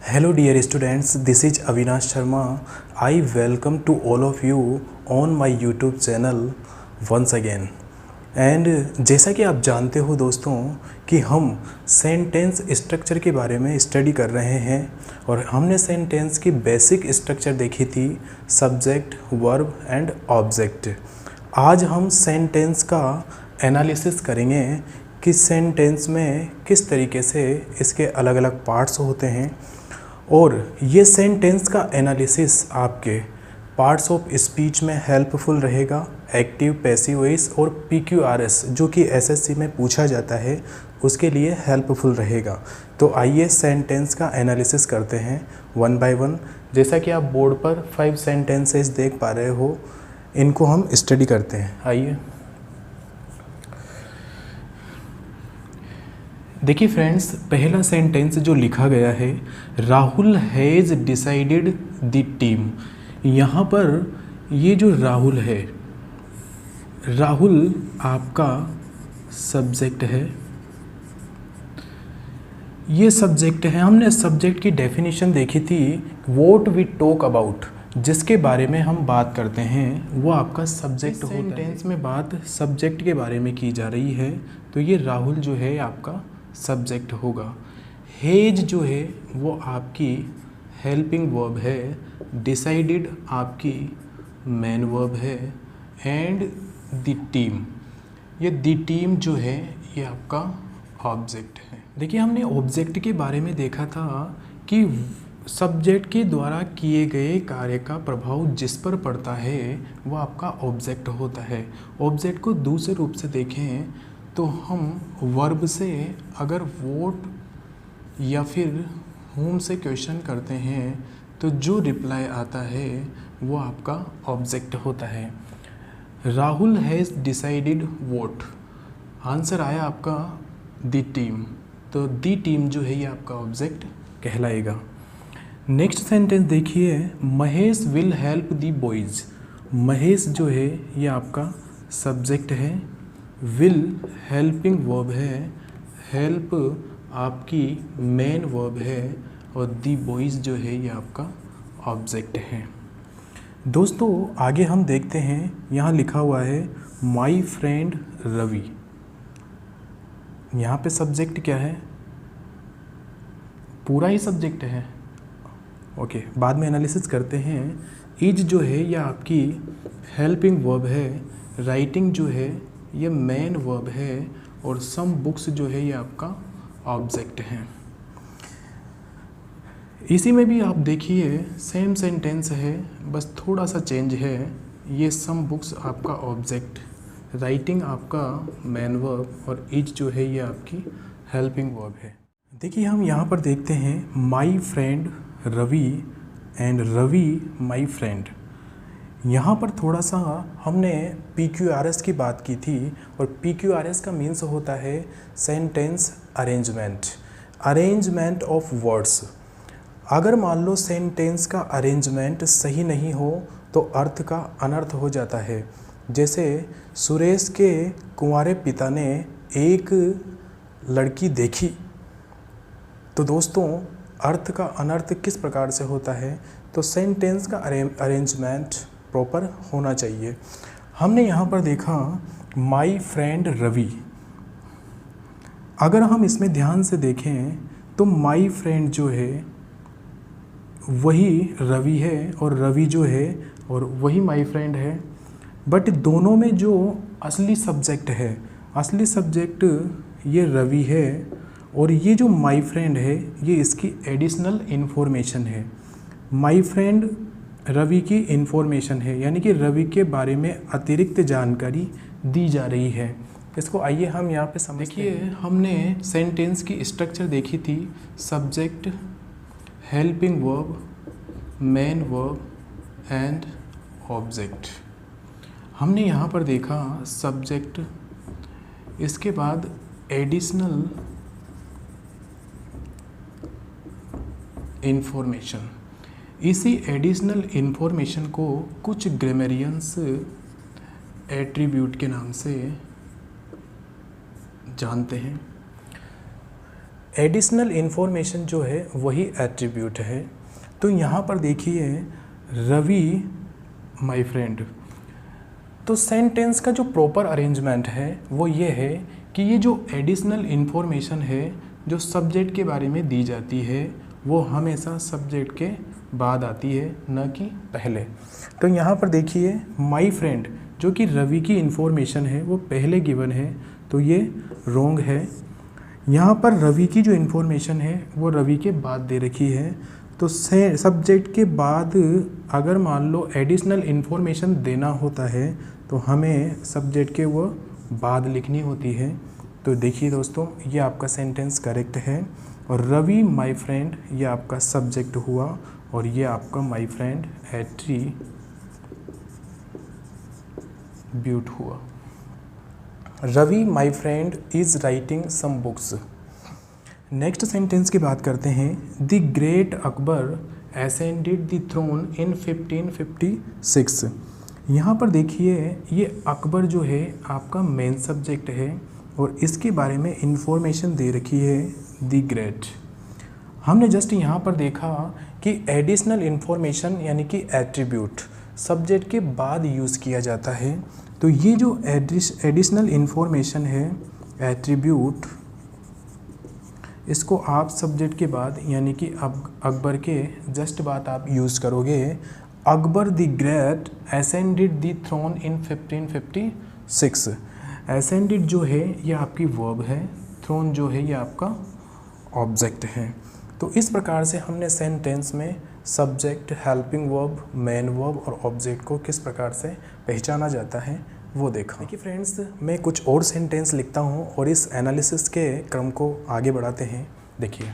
Hello dear students, this is Avinash Sharma. I welcome to all of you on my YouTube channel once again. And जैसा कि आप जानते हो दोस्तों कि हम सेंटेंस स्ट्रक्चर के बारे में स्टडी कर रहे हैं और हमने सेंटेंस की बेसिक स्ट्रक्चर देखी थी, सब्जेक्ट, वर्ब एंड ऑब्जेक्ट। आज हम सेंटेंस का एनालिसिस करेंगे कि सेंटेंस में किस तरीके से इसके अलग अलग पार्ट्स होते हैं और ये सेंटेंस का एनालिसिस आपके पार्ट्स ऑफ स्पीच में हेल्पफुल रहेगा। एक्टिव, पैसिव वॉइस और PQRS जो कि SSC में पूछा जाता है उसके लिए हेल्पफुल रहेगा। तो आइए सेंटेंस का एनालिसिस करते हैं वन बाय वन। जैसा कि आप बोर्ड पर 5 सेंटेंसेस देख पा रहे हो, इनको हम स्टडी करते हैं। आइए देखिए फ्रेंड्स, पहला सेंटेंस जो लिखा गया है, Rahul has decided the team. यहाँ पर ये जो राहुल है, राहुल आपका सब्जेक्ट है, ये सब्जेक्ट है। हमने सब्जेक्ट की डेफिनेशन देखी थी, व्हाट वी टॉक अबाउट, जिसके बारे में हम बात करते हैं वो आपका सब्जेक्ट होता है। सेंटेंस में बात सब्जेक्ट के बारे में की जा रही है, तो ये राहुल जो है आपका सब्जेक्ट होगा। हेज जो है वो आपकी हेल्पिंग वर्ब है, डिसाइडेड आपकी मेन वर्ब है एंड द टीम, ये द टीम जो है ये आपका ऑब्जेक्ट है। देखिए हमने ऑब्जेक्ट के बारे में देखा था कि सब्जेक्ट के द्वारा किए गए कार्य का प्रभाव जिस पर पड़ता है वो आपका ऑब्जेक्ट होता है। ऑब्जेक्ट को दूसरे रूप से देखें तो हम वर्ब से अगर वोट या फिर होम से क्वेश्चन करते हैं तो जो रिप्लाई आता है वो आपका ऑब्जेक्ट होता है। Rahul has decided vote, answer आया आपका द टीम, तो द टीम जो है ये आपका ऑब्जेक्ट कहलाएगा। नेक्स्ट सेंटेंस देखिए, Mahesh will help the boys. Mahesh जो है ये आपका सब्जेक्ट है, विल हेल्पिंग वर्ब है, हेल्प आपकी मेन वर्ब है और दी बॉयज़ जो है ये आपका ऑब्जेक्ट है। दोस्तों आगे हम देखते हैं, यहाँ लिखा हुआ है माई फ्रेंड रवि। यहाँ पे सब्जेक्ट क्या है? पूरा ही सब्जेक्ट है। ओके, बाद में एनालिसिस करते हैं। इज जो है ये आपकी हेल्पिंग वर्ब है, राइटिंग जो है ये मेन वर्ब है और सम बुक्स जो है ये आपका ऑब्जेक्ट है। इसी में भी आप देखिए सेम सेंटेंस है, बस थोड़ा सा चेंज है। ये सम बुक्स आपका ऑब्जेक्ट, राइटिंग आपका मेन वर्ब और इज जो है ये आपकी हेल्पिंग वर्ब है। देखिए हम यहाँ पर देखते हैं my friend Ravi and Ravi my friend. यहाँ पर थोड़ा सा हमने PQRS की बात की थी और PQRS का मीन्स होता है sentence arrangement, arrangement of words. अगर मान लो सेंटेंस का अरेंजमेंट सही नहीं हो तो अर्थ का अनर्थ हो जाता है। जैसे सुरेश के कुंवारे पिता ने एक लड़की देखी, तो दोस्तों अर्थ का अनर्थ किस प्रकार से होता है? तो सेंटेंस का अरेंजमेंट प्रॉपर होना चाहिए। हमने यहाँ पर देखा माई फ्रेंड रवि। अगर हम इसमें ध्यान से देखें तो माई फ्रेंड जो है वही रवि है और रवि जो है और वही माई फ्रेंड है, बट दोनों में जो असली सब्जेक्ट है, असली सब्जेक्ट ये रवि है और ये जो माई फ्रेंड है ये इसकी एडिशनल इन्फॉर्मेशन है। माई फ्रेंड रवि की इन्फॉर्मेशन है, यानी कि रवि के बारे में अतिरिक्त जानकारी दी जा रही है। इसको आइए हम यहाँ पे समझते हैं। देखिए हमने सेंटेंस की स्ट्रक्चर देखी थी, subject, helping verb, main verb and object. हमने यहाँ पर देखा सब्जेक्ट, इसके बाद एडिशनल इन्फॉर्मेशन। इसी एडिशनल इन्फॉर्मेशन को कुछ ग्रामेरियंस एट्रीब्यूट के नाम से जानते हैं। एडिशनल इन्फॉर्मेशन जो है वही एट्रीब्यूट है। तो यहाँ पर देखिए रवि माय फ्रेंड। तो सेंटेंस का जो प्रॉपर अरेंजमेंट है वो ये है कि ये जो एडिशनल इन्फॉर्मेशन है जो सब्जेक्ट के बारे में दी जाती है वो हमेशा सब्जेक्ट के बाद आती है, न कि पहले। तो यहाँ पर देखिए माय फ्रेंड जो कि रवि की इन्फॉर्मेशन है वो पहले गिवन है, तो ये रॉन्ग है। यहाँ पर रवि की जो इन्फॉर्मेशन है वो रवि के बाद दे रखी है। तो सब्जेक्ट के बाद अगर मान लो एडिशनल इन्फॉर्मेशन देना होता है तो हमें सब्जेक्ट के वो बाद लिखनी होती है। तो देखिए दोस्तों, ये आपका सेंटेंस करेक्ट है। और रवि माय फ्रेंड ये आपका सब्जेक्ट हुआ और ये आपका माय फ्रेंड एट्रीब्यूट हुआ। Ravi my friend is writing some books. Next sentence की बात करते हैं। The great Akbar ascended the throne in 1556। यहाँ पर देखिए ये अकबर जो है आपका मेन सब्जेक्ट है और इसके बारे में इंफॉर्मेशन दे रखी है द ग्रेट। हमने जस्ट यहाँ पर देखा कि एडिशनल इन्फॉर्मेशन यानी कि एट्रीब्यूट सब्जेक्ट के बाद यूज़ किया जाता है। तो ये जो एडिशनल इन्फॉर्मेशन है एट्रीब्यूट, इसको आप सब्जेक्ट के बाद यानी कि अकबर के जस्ट बाद आप यूज़ करोगे। Akbar the great ascended the throne in 1556। Ascended जो है ये आपकी वर्ब है, थ्रोन जो है ये आपका ऑब्जेक्ट है। तो इस प्रकार से हमने सेंटेंस में subject, helping verb, main verb और ऑब्जेक्ट को किस प्रकार से पहचाना जाता है वो देखा। देखिए फ्रेंड्स, मैं कुछ और सेंटेंस लिखता हूँ और इस एनालिसिस के क्रम को आगे बढ़ाते हैं। देखिए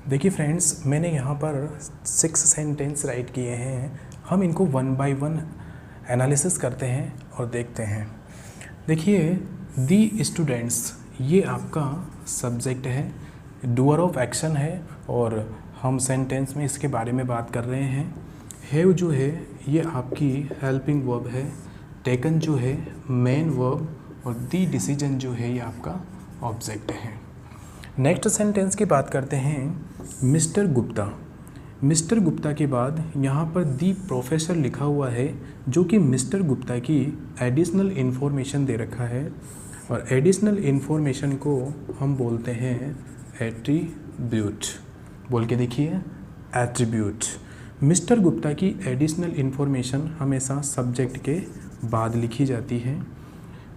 देखिए फ्रेंड्स, मैंने यहाँ पर 6 सेंटेंस राइट किए हैं। हम इनको 1 बाय 1 एनालिसिस करते हैं और देखते हैं। देखिए दी स्टूडेंट्स ये आपका सब्जेक्ट है, डूअर ऑफ एक्शन है और हम सेंटेंस में इसके बारे में बात कर रहे हैं। हैव जो है ये आपकी हेल्पिंग वर्ब है, टेकन जो है मेन वर्ब और दी डिसीजन जो है ये आपका ऑब्जेक्ट है। नेक्स्ट सेंटेंस की बात करते हैं। मिस्टर गुप्ता, मिस्टर गुप्ता के बाद यहाँ पर दी प्रोफेसर लिखा हुआ है जो कि मिस्टर गुप्ता की एडिशनल इन्फॉर्मेशन दे रखा है और एडिशनल इन्फॉर्मेशन को हम बोलते हैं एट्रीब्यूट। बोल के देखिए एट्रीब्यूट। मिस्टर गुप्ता की एडिशनल इन्फॉर्मेशन हमेशा सब्जेक्ट के बाद लिखी जाती है।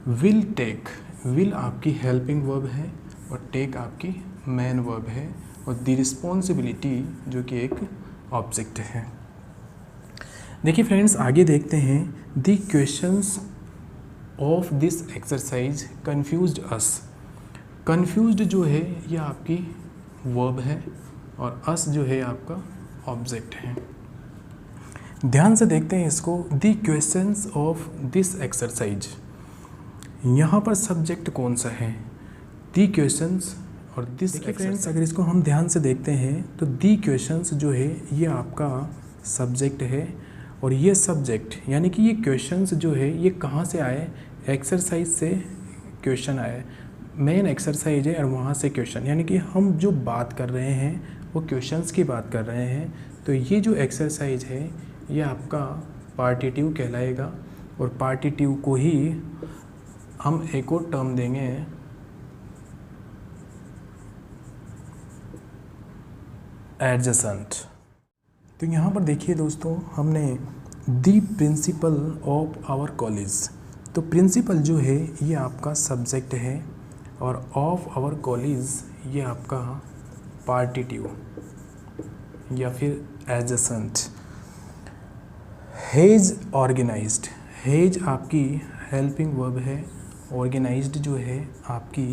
विल टेक, विल आपकी हेल्पिंग वर्ब है और टेक आपकी मेन वर्ब है और द रिस्पॉन्सिबिलिटी जो कि एक ऑब्जेक्ट है। देखिए फ्रेंड्स, आगे देखते हैं। The questions of this exercise confused us. Confused जो है ये आपकी वर्ब है और अस जो है आपका ऑब्जेक्ट है। ध्यान से देखते हैं इसको। The questions of this exercise, यहाँ पर सब्जेक्ट कौन सा है? दी क्वेश्चंस और दिस एक्सरसाइज। अगर इसको हम ध्यान से देखते हैं तो दी क्वेश्चंस जो है ये आपका सब्जेक्ट है और ये सब्जेक्ट यानी कि ये क्वेश्चंस जो है ये कहाँ से आए? एक्सरसाइज से क्वेश्चन आए। मेन एक्सरसाइज है और वहाँ से क्वेश्चन, यानी कि हम जो बात कर रहे हैं वो क्वेश्चंस की बात कर रहे हैं। तो ये जो एक्सरसाइज है ये आपका पार्टिटिव कहलाएगा और पार्टिटिव को ही हम एक और टर्म देंगे एडजेसेंट। तो यहाँ पर देखिए दोस्तों, हमने the principal of our college, तो प्रिंसिपल जो है ये आपका सब्जेक्ट है और ऑफ आवर कॉलेज ये आपका पार्टिटिव या फिर एडजेसेंट। हेज ऑर्गेनाइज्ड, हेज आपकी हेल्पिंग वर्ब है, ऑर्गेनाइज्ड जो है आपकी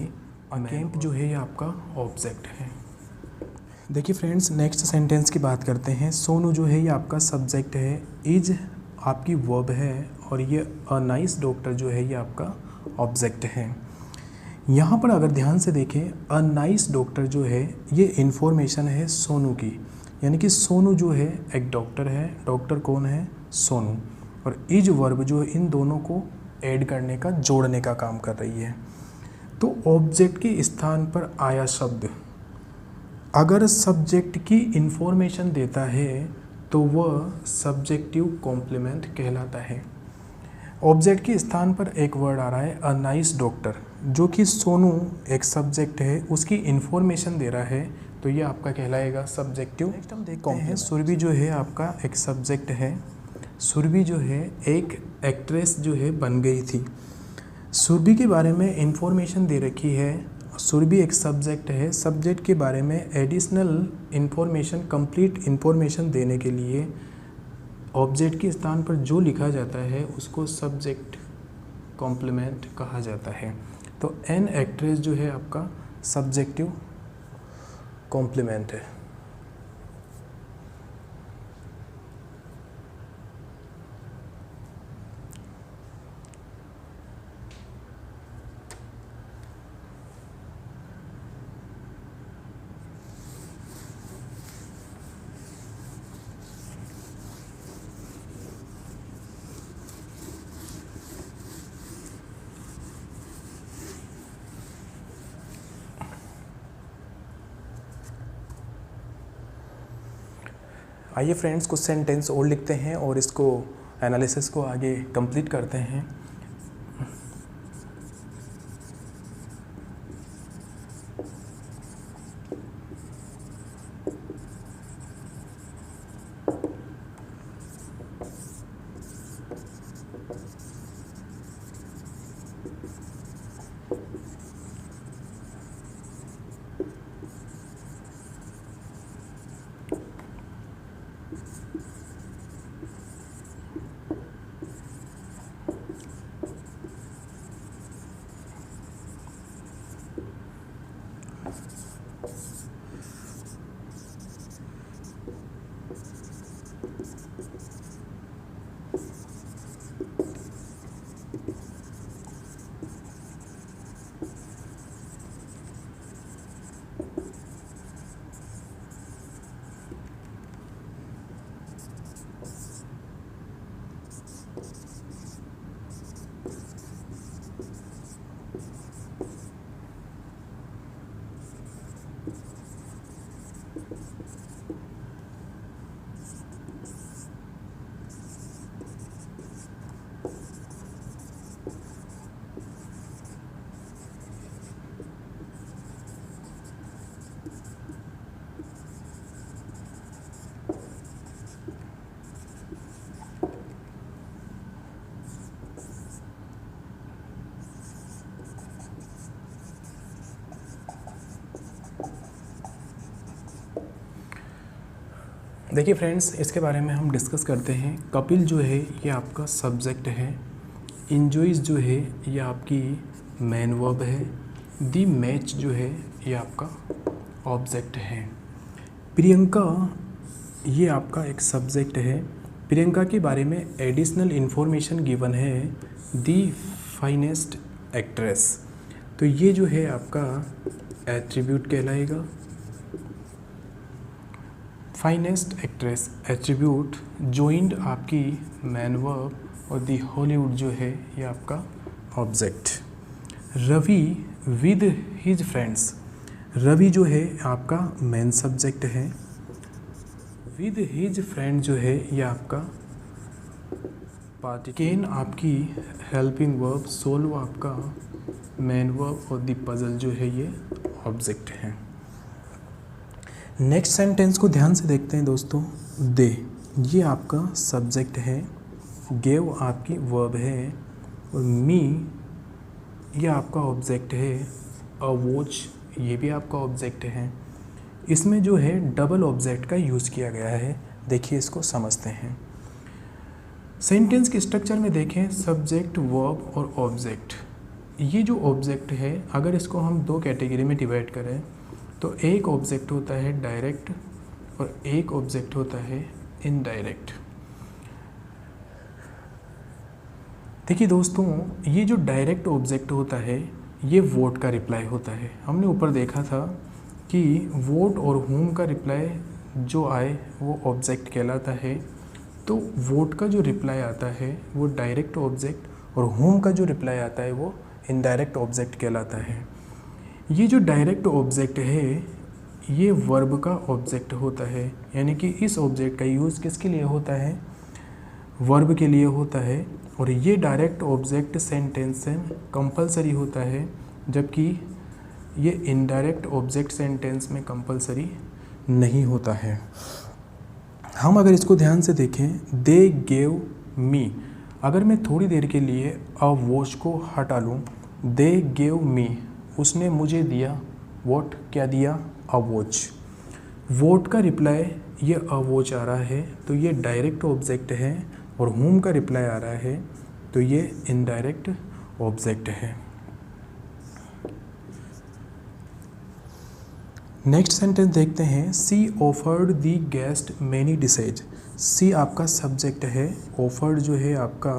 कैंप जो है ये आपका ऑब्जेक्ट है। देखिए फ्रेंड्स, नेक्स्ट सेंटेंस की बात करते हैं। सोनू जो है ये आपका सब्जेक्ट है, इज आपकी वर्ब है और ये अ नाइस डॉक्टर जो है ये आपका ऑब्जेक्ट है। यहाँ पर अगर ध्यान से देखें, अ नाइस डॉक्टर जो है ये इन्फॉर्मेशन है सोनू की, यानी कि सोनू जो है एक डॉक्टर है। डॉक्टर कौन है? सोनू। और इज वर्ब जो है इन दोनों को ऐड करने का, जोड़ने का काम कर रही है। तो ऑब्जेक्ट के स्थान पर आया शब्द अगर सब्जेक्ट की इन्फॉर्मेशन देता है तो वह सब्जेक्टिव कॉम्प्लीमेंट कहलाता है। ऑब्जेक्ट के स्थान पर एक वर्ड आ रहा है अ नाइस डॉक्टर, जो कि सोनू एक सब्जेक्ट है, उसकी इन्फॉर्मेशन दे रहा है, तो ये आपका कहलाएगा सब्जेक्टिव। नेक्स्ट हम देखते हैं, सुरभि जो है आपका एक सब्जेक्ट है। सुरभि जो है एक एक्ट्रेस जो है बन गई थी। सुरभि के बारे में इन्फॉर्मेशन दे रखी है, सुरभि एक सब्जेक्ट है। सब्जेक्ट के बारे में एडिशनल इन्फॉर्मेशन, कंप्लीट इन्फॉर्मेशन देने के लिए ऑब्जेक्ट के स्थान पर जो लिखा जाता है उसको सब्जेक्ट कॉम्प्लीमेंट कहा जाता है। तो एन एक्ट्रेस जो है आपका सब्जेक्टिव कॉम्प्लीमेंट है। आइए फ्रेंड्स, कुछ सेंटेंस और लिखते हैं और इसको एनालिसिस को आगे कंप्लीट करते हैं। देखिए फ्रेंड्स, इसके बारे में हम डिस्कस करते हैं। कपिल जो है ये आपका सब्जेक्ट है, इंजॉयज जो है ये आपकी मेन वर्ब है, दी मैच जो है ये आपका ऑब्जेक्ट है। प्रियंका ये आपका एक सब्जेक्ट है। प्रियंका के बारे में एडिशनल इन्फॉर्मेशन गिवन है, दी फाइनेस्ट एक्ट्रेस। तो ये जो है आपका एट्रीब्यूट कहलाएगा। फाइनेस्ट एक्ट्रेस एट्रीब्यूट, जॉइंट आपकी मैन वर्ब और दी हॉलीवुड जो है ये आपका object. Ravi with his friends, Ravi जो है आपका मेन सब्जेक्ट है। विद हिज फ्रेंड जो है ये आपका पार्टी। केन आपकी हेल्पिंग वर्ब, सोल्व आपका मेन वर्ब और दी पजल जो है ये ऑब्जेक्ट है। नेक्स्ट सेंटेंस को ध्यान से देखते हैं दोस्तों। दे ये आपका सब्जेक्ट है, गेव आपकी वर्ब है और मी ये आपका ऑब्जेक्ट है। अ वॉच ये भी आपका ऑब्जेक्ट है। इसमें जो है डबल ऑब्जेक्ट का यूज़ किया गया है। देखिए इसको समझते हैं। सेंटेंस के स्ट्रक्चर में देखें, सब्जेक्ट, वर्ब और ऑब्जेक्ट। ये जो ऑब्जेक्ट है अगर इसको हम दो कैटेगरी में डिवाइड करें तो एक ऑब्जेक्ट होता है डायरेक्ट और एक ऑब्जेक्ट होता है इनडायरेक्ट। देखिए दोस्तों, ये जो डायरेक्ट ऑब्जेक्ट होता है ये वोट का रिप्लाई होता है। हमने ऊपर देखा था कि वोट और होम का रिप्लाई जो आए वो ऑब्जेक्ट कहलाता है। तो वोट का जो रिप्लाई आता है वो डायरेक्ट ऑब्जेक्ट और होम का जो रिप्लाई आता है वो इनडायरेक्ट ऑब्जेक्ट कहलाता है। ये जो डायरेक्ट ऑब्जेक्ट है ये वर्ब का ऑब्जेक्ट होता है, यानी कि इस ऑब्जेक्ट का यूज़ किसके लिए होता है, वर्ब के लिए होता है। और ये डायरेक्ट ऑब्जेक्ट सेंटेंस में कंपलसरी होता है, जबकि ये इनडायरेक्ट ऑब्जेक्ट सेंटेंस में कंपलसरी नहीं होता है। हम अगर इसको ध्यान से देखें, दे गेव मी, अगर मैं थोड़ी देर के लिए अ वॉच को हटा लूँ, दे गेव मी उसने मुझे दिया, वॉट क्या दिया, अ वॉच। वोट का रिप्लाई ये अ वॉच आ रहा है तो ये डायरेक्ट ऑब्जेक्ट है और होम का रिप्लाई आ रहा है तो ये इनडायरेक्ट ऑब्जेक्ट है। नेक्स्ट सेंटेंस देखते हैं। She offered the guest many dishes. She आपका सब्जेक्ट है, ऑफर्ड जो है आपका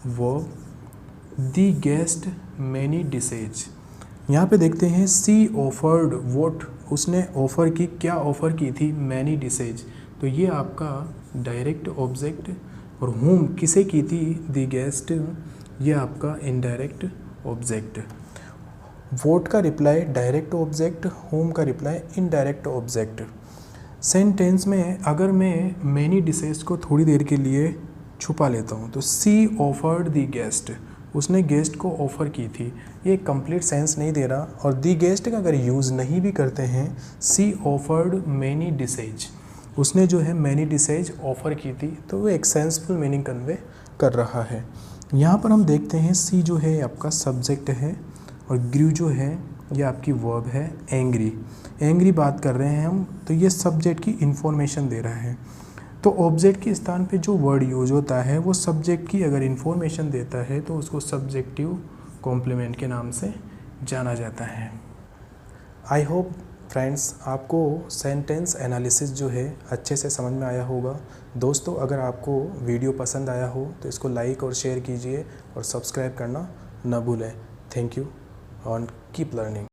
verb, the guest many dishes. यहाँ पे देखते हैं सी ऑफर्ड वोट, उसने ऑफ़र की, क्या ऑफ़र की थी, मैनी डिशेज। तो ये आपका डायरेक्ट ऑब्जेक्ट और होम किसे की थी, दी गेस्ट, ये आपका इनडायरेक्ट ऑब्जेक्ट। वोट का रिप्लाई डायरेक्ट ऑब्जेक्ट, होम का रिप्लाई इनडायरेक्ट ऑब्जेक्ट। सेंटेंस में अगर मैं मैनी डिशेज को थोड़ी देर के लिए छुपा लेता हूँ तो सी ऑफर्ड दी गेस्ट, उसने गेस्ट को ऑफ़र की थी, ये कंप्लीट सेंस नहीं दे रहा। और दी गेस्ट का अगर यूज़ नहीं भी करते हैं, सी ऑफर्ड मैनी डिशेज, उसने जो है मैनी डिशेज ऑफ़र की थी, तो वो एक सेंसफुल मीनिंग कन्वे कर रहा है। यहाँ पर हम देखते हैं सी जो है आपका सब्जेक्ट है और ग्रू जो है ये आपकी वर्ब है। एंग्री, एंग्री बात कर रहे हैं हम, तो ये सब्जेक्ट की इन्फॉर्मेशन दे रहा है। तो ऑब्जेक्ट के स्थान पे जो वर्ड यूज होता है वो सब्जेक्ट की अगर इन्फॉर्मेशन देता है तो उसको सब्जेक्टिव कॉम्प्लीमेंट के नाम से जाना जाता है। आई होप फ्रेंड्स आपको सेंटेंस एनालिसिस जो है अच्छे से समझ में आया होगा। दोस्तों, अगर आपको वीडियो पसंद आया हो तो इसको लाइक और शेयर कीजिए और सब्सक्राइब करना न भूलें। थैंक यू और कीप लर्निंग।